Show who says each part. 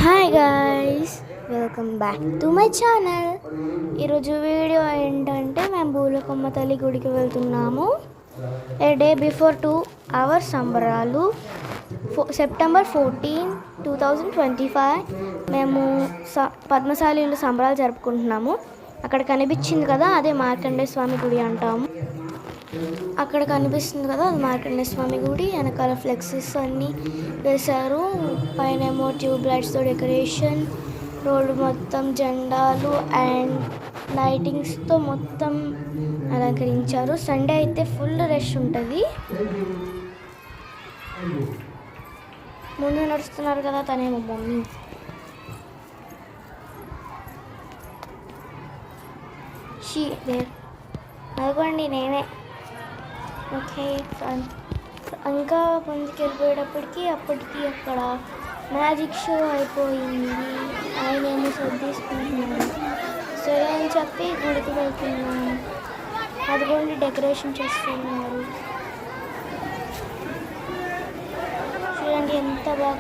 Speaker 1: Hi guys, welcome back to my channel. ఈరోజు video ఏంటంటే మేము భూలకమ్మ తల్లి గుడికి వెళ్తున్నాము. ఏ డే బిఫోర్ 2 అవర్స్ సంబరాలు. సెప్టెంబర్ 14, 2025 మేము పద్మశాలిలో సంబరాలు జరుపుకుంటున్నాము. అక్కడ కనిపించింది కదా, అదే మార్కండేయ స్వామి గుడి అంటాము. అక్కడ కనిపిస్తుంది కదా, అది మార్కండేయ స్వామి గుడి. వెనకాల ఫ్లెక్సెస్ అన్నీ వేశారు. పైన ఏమో ట్యూబ్ లైట్స్తో డెకరేషన్, రోడ్డు మొత్తం జెండాలు అండ్ లైటింగ్స్తో మొత్తం అలంకరించారు. సండే అయితే ఫుల్ రష్ ఉంటుంది. ముందు నడుస్తున్నారు కదా, తనేమో మమ్మీ. అదిగోండి నేనే. ఓకే, ఇంకా ముందుకు వెళ్ళిపోయేటప్పటికి అక్కడ మ్యాజిక్ షో అయిపోయింది. ఆయన ఏమో సర్దేసుకుంటున్నాను. సరే అని చెప్పి గుడికి వెళ్తున్నాను. అదిగోండి డెకరేషన్ చేస్తున్నారు. చూడండి ఎంత బాగా